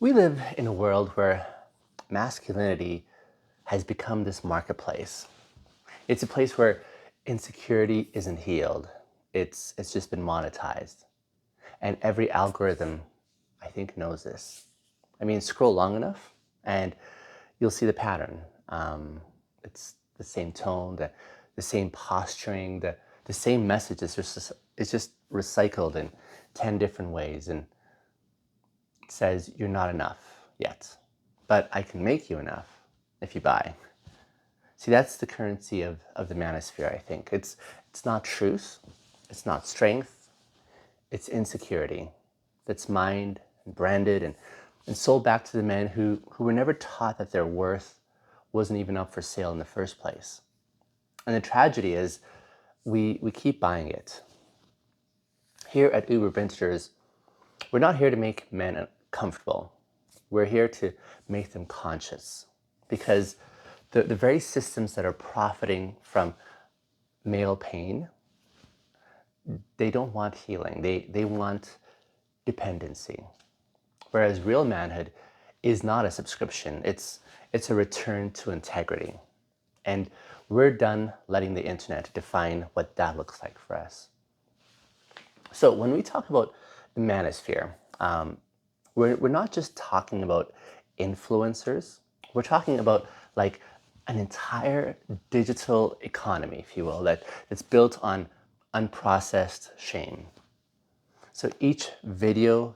We live in a world where masculinity has become this marketplace. It's a place where insecurity isn't healed. It's just been monetized. And every algorithm, I think, knows this. I mean, scroll long enough and you'll see the pattern. It's the same tone, the same posturing, the same message. It's just recycled in 10 different ways. And says you're not enough yet, but I can make you enough if you buy. See, that's the currency of the manosphere, I think. It's not truth, it's not strength, it's insecurity that's mined and branded and sold back to the men who were never taught that their worth wasn't even up for sale in the first place. And the tragedy is we keep buying it. Here at Uber Bintegers, we're not here to make men comfortable. We're here to make them conscious because the very systems that are profiting from male pain, they don't want healing. They want dependency. Whereas real manhood is not a subscription. It's a return to integrity. And we're done letting the internet define what that looks like for us. So when we talk about the manosphere, we're not just talking about influencers. We're talking about like an entire digital economy, if you will, that's built on unprocessed shame. So each video,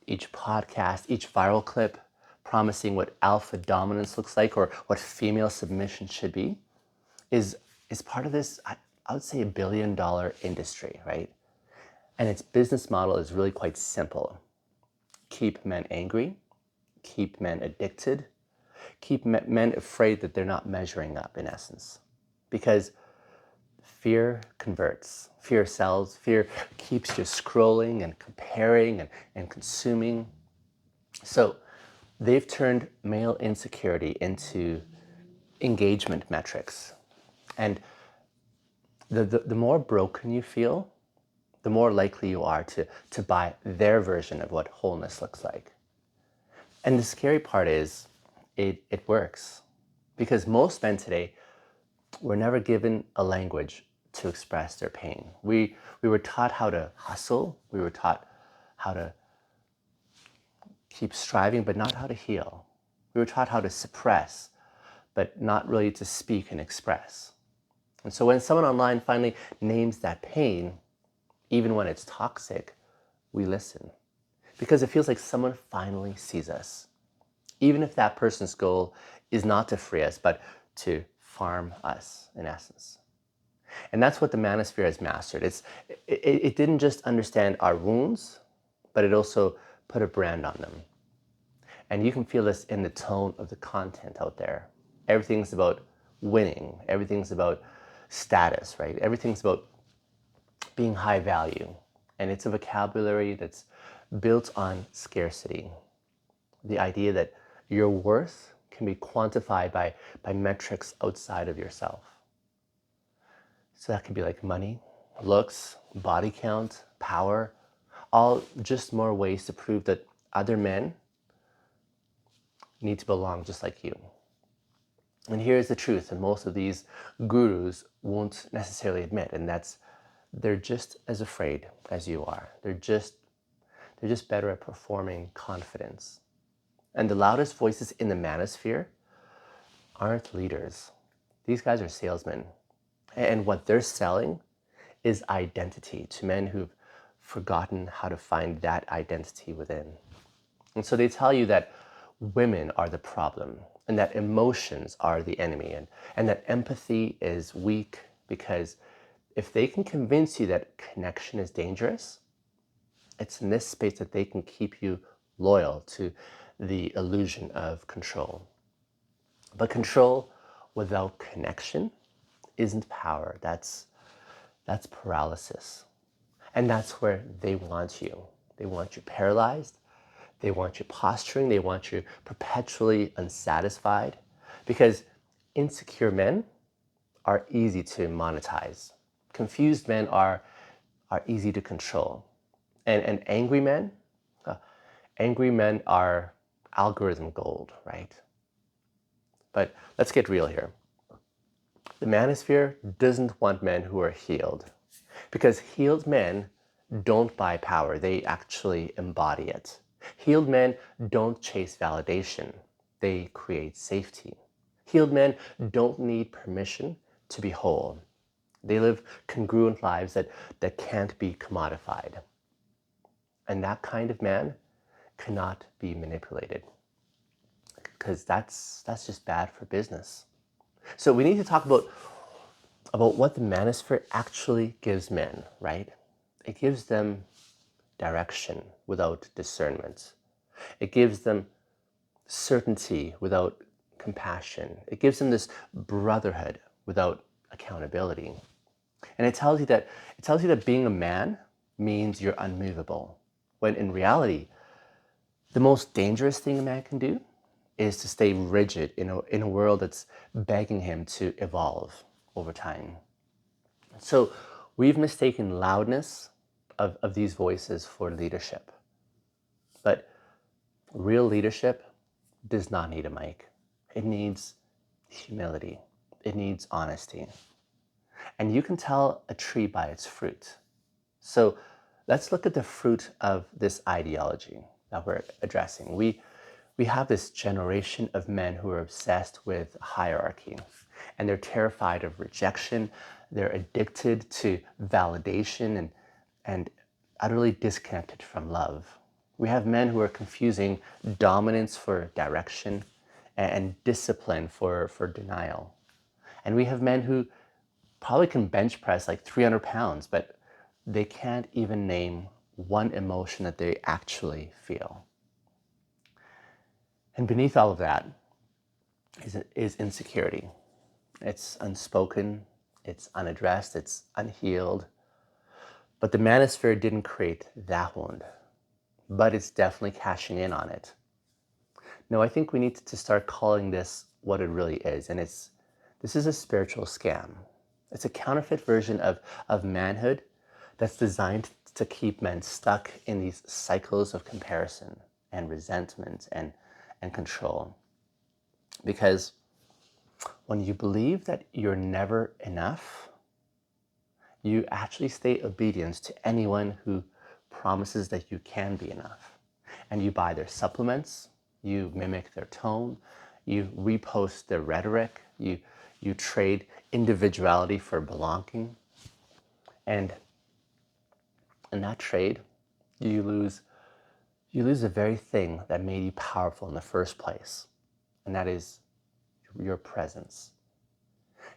each podcast, each viral clip promising what alpha dominance looks like or what female submission should be is part of this, I would say, $1 billion industry, right? And its business model is really quite simple. Keep men angry, keep men addicted, keep men afraid that they're not measuring up, in essence. Because fear converts, fear sells, fear keeps you scrolling and comparing and consuming. So they've turned male insecurity into engagement metrics. And the more broken you feel, the more likely you are to buy their version of what wholeness looks like. And the scary part is it works. Because most men today were never given a language to express their pain. We were taught how to hustle, we were taught how to keep striving, but not how to heal. We were taught how to suppress, but not really to speak and express. And so when someone online finally names that pain, even when it's toxic, we listen. Because it feels like someone finally sees us. Even if that person's goal is not to free us, but to farm us, in essence. And that's what the Manosphere has mastered. It didn't just understand our wounds, but it also put a brand on them. And you can feel this in the tone of the content out there. Everything's about winning. Everything's about status, right? Everything's about being high value. And it's a vocabulary that's built on scarcity. The idea that your worth can be quantified by metrics outside of yourself. So that could be like money, looks, body count, power, all just more ways to prove that other men need to belong just like you. And here's the truth, and most of these gurus won't necessarily admit, and that's they're just as afraid as you are. They're just better at performing confidence. And the loudest voices in the manosphere aren't leaders. These guys are salesmen. And what they're selling is identity to men who've forgotten how to find that identity within. And so they tell you that women are the problem and that emotions are the enemy and that empathy is weak because if they can convince you that connection is dangerous, it's in this space that they can keep you loyal to the illusion of control. But control without connection isn't power. That's paralysis. And that's where they want you. They want you paralyzed. They want you posturing. They want you perpetually unsatisfied. Because insecure men are easy to monetize. Confused men are easy to control. And angry men are algorithm gold, right? But let's get real here. The Manosphere doesn't want men who are healed, because healed men don't buy power, they actually embody it. Healed men don't chase validation, they create safety. Healed men don't need permission to be whole. They live congruent lives that can't be commodified. And that kind of man cannot be manipulated, because that's just bad for business. So we need to talk about what the Manosphere actually gives men, right? It gives them direction without discernment. It gives them certainty without compassion. It gives them this brotherhood without accountability. And it tells you that being a man means you're unmovable, when in reality, the most dangerous thing a man can do is to stay rigid in a world that's begging him to evolve over time. So we've mistaken loudness of these voices for leadership. But real leadership does not need a mic. It needs humility. It needs honesty. And you can tell a tree by its fruit. So let's look at the fruit of this ideology that we're addressing. We have this generation of men who are obsessed with hierarchy, and they're terrified of rejection. They're addicted to validation and utterly disconnected from love. We have men who are confusing dominance for direction and discipline for denial. And we have men who probably can bench press like 300 pounds, but they can't even name one emotion that they actually feel. And beneath all of that is insecurity. It's unspoken, it's unaddressed, it's unhealed. But the Manosphere didn't create that wound, but it's definitely cashing in on it. No, I think we need to start calling this what it really is, and this is a spiritual scam. It's a counterfeit version of manhood that's designed to keep men stuck in these cycles of comparison and resentment and control. Because when you believe that you're never enough, you actually stay obedient to anyone who promises that you can be enough. And you buy their supplements, you mimic their tone, you repost their rhetoric, you trade individuality for belonging. And in that trade, you lose the very thing that made you powerful in the first place, and that is your presence.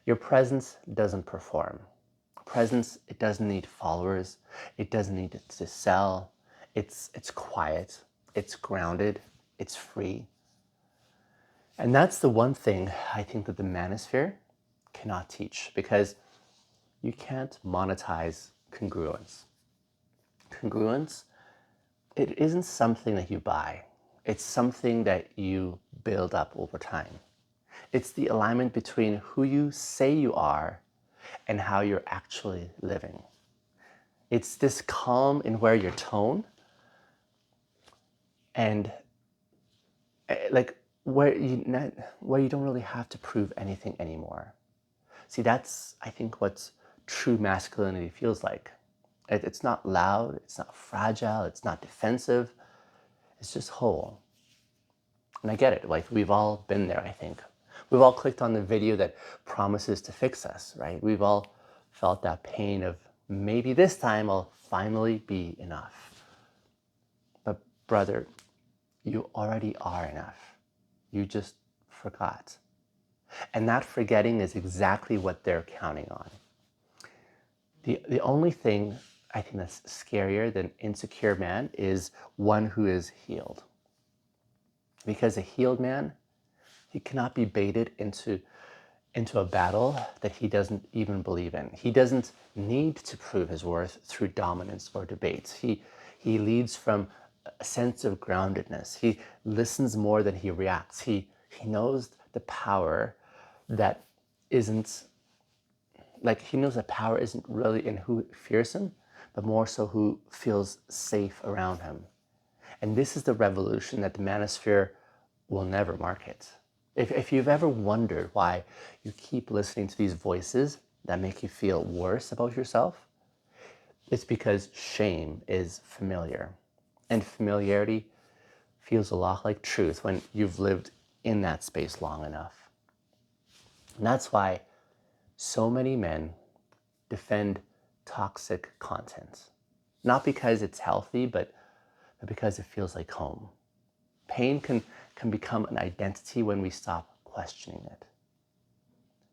Your presence doesn't perform. Presence, it doesn't need followers. It doesn't need to sell. It's quiet. It's grounded. It's free. And that's the one thing I think that the Manosphere cannot teach, because you can't monetize congruence. Congruence, it isn't something that you buy. It's something that you build up over time. It's the alignment between who you say you are and how you're actually living. It's this calm in where your tone and like where you don't really have to prove anything anymore. See, that's, I think, what true masculinity feels like. It's not loud, it's not fragile, it's not defensive, it's just whole. And I get it, like we've all been there, I think. We've all clicked on the video that promises to fix us, right? We've all felt that pain of maybe this time I'll finally be enough. But brother, you already are enough. You just forgot. And that forgetting is exactly what they're counting on. The only thing I think that's scarier than insecure man is one who is healed. Because a healed man, he cannot be baited into a battle that he doesn't even believe in. He doesn't need to prove his worth through dominance or debates. He leads from a sense of groundedness. He listens more than he reacts. He knows the power that isn't, like he knows that power isn't really in who fears him, but more so who feels safe around him. And this is the revolution that the Manosphere will never market. If you've ever wondered why you keep listening to these voices that make you feel worse about yourself, it's because shame is familiar. And familiarity feels a lot like truth when you've lived in that space long enough. And that's why so many men defend toxic content. Not because it's healthy, but because it feels like home. Pain can become an identity when we stop questioning it.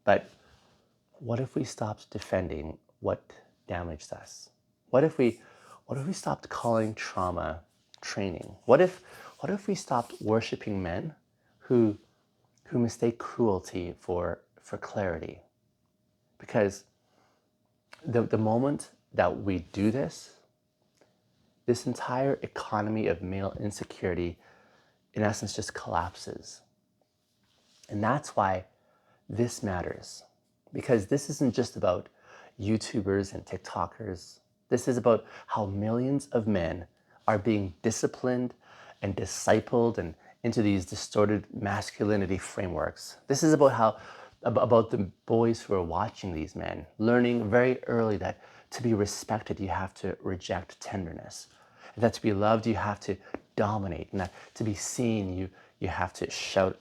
But what if we stopped defending what damaged us? What if we stopped calling trauma training? What if we stopped worshiping men who mistake cruelty for clarity? Because the moment that we do this, this entire economy of male insecurity in essence just collapses. And that's why this matters. Because this isn't just about YouTubers and TikTokers. This is about how millions of men are being disciplined and discipled and into these distorted masculinity frameworks. This is about the boys who are watching these men, learning very early that to be respected, you have to reject tenderness. And that to be loved, you have to dominate. And that to be seen, you have to shout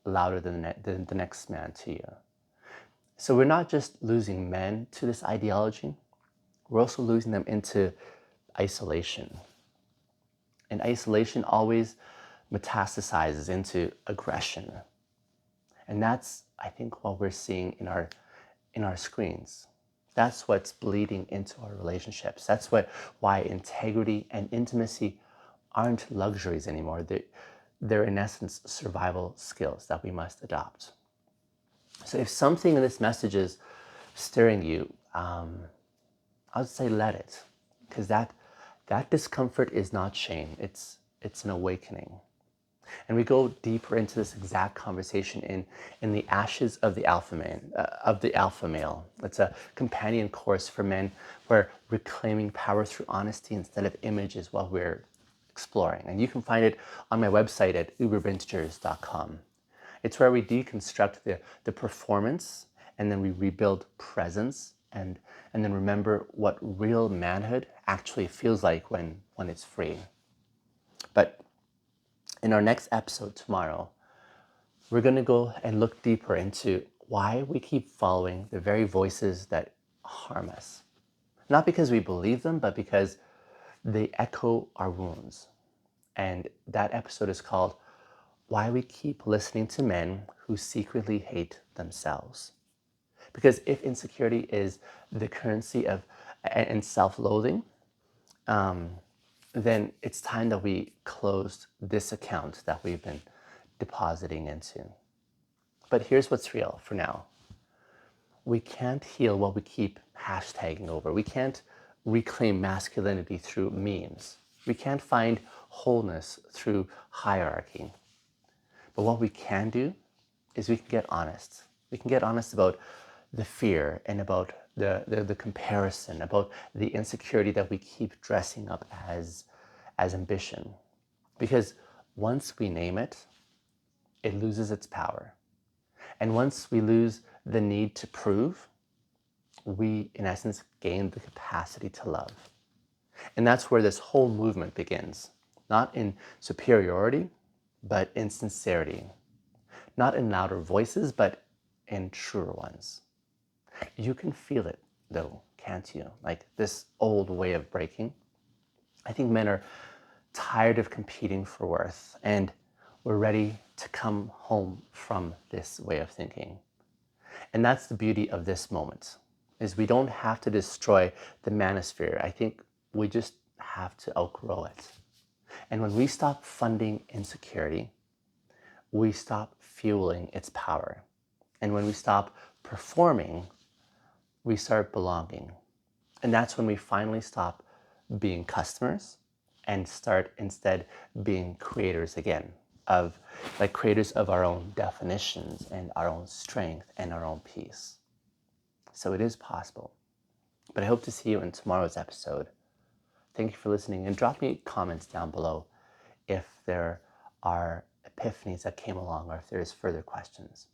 louder than the next man to you. So we're not just losing men to this ideology, we're also losing them into isolation. And isolation always metastasizes into aggression. And that's, I think, what we're seeing in our screens. That's what's bleeding into our relationships. That's why integrity and intimacy aren't luxuries anymore. They're in essence survival skills that we must adopt. So if something in this message is stirring you, I would say let it, because that discomfort is not shame. It's an awakening. And we go deeper into this exact conversation in the Ashes of the Alpha Male. It's a companion course for men where reclaiming power through honesty instead of image is what we're exploring. And you can find it on my website at uberbintegers.com. It's where we deconstruct the performance and then we rebuild presence and then remember what real manhood actually feels like when it's free. But in our next episode tomorrow, we're going to go and look deeper into why we keep following the very voices that harm us. Not because we believe them, but because they echo our wounds. And that episode is called Why We Keep Listening to Men Who Secretly Hate Themselves. Because if insecurity is the currency of and self-loathing, then it's time that we closed this account that we've been depositing into. But here's what's real for now. We can't heal what we keep hashtagging over. We can't reclaim masculinity through memes. We can't find wholeness through hierarchy. But what we can do is we can get honest. We can get honest about the fear and about the comparison, about the insecurity that we keep dressing up as ambition. Because once we name it, it loses its power. And once we lose the need to prove, we, in essence, gain the capacity to love. And that's where this whole movement begins. Not in superiority, but in sincerity. Not in louder voices, but in truer ones. You can feel it, though, can't you? Like this old way of breaking. I think men are tired of competing for worth, and we're ready to come home from this way of thinking. And that's the beauty of this moment, is we don't have to destroy the manosphere. I think we just have to outgrow it. And when we stop funding insecurity, we stop fueling its power. And when we stop performing, we start belonging. And that's when we finally stop being customers and start instead being creators again, creators of our own definitions and our own strength and our own peace. So it is possible. But I hope to see you in tomorrow's episode. Thank you for listening, and drop me comments down below if there are epiphanies that came along or if there's further questions.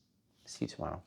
See you tomorrow.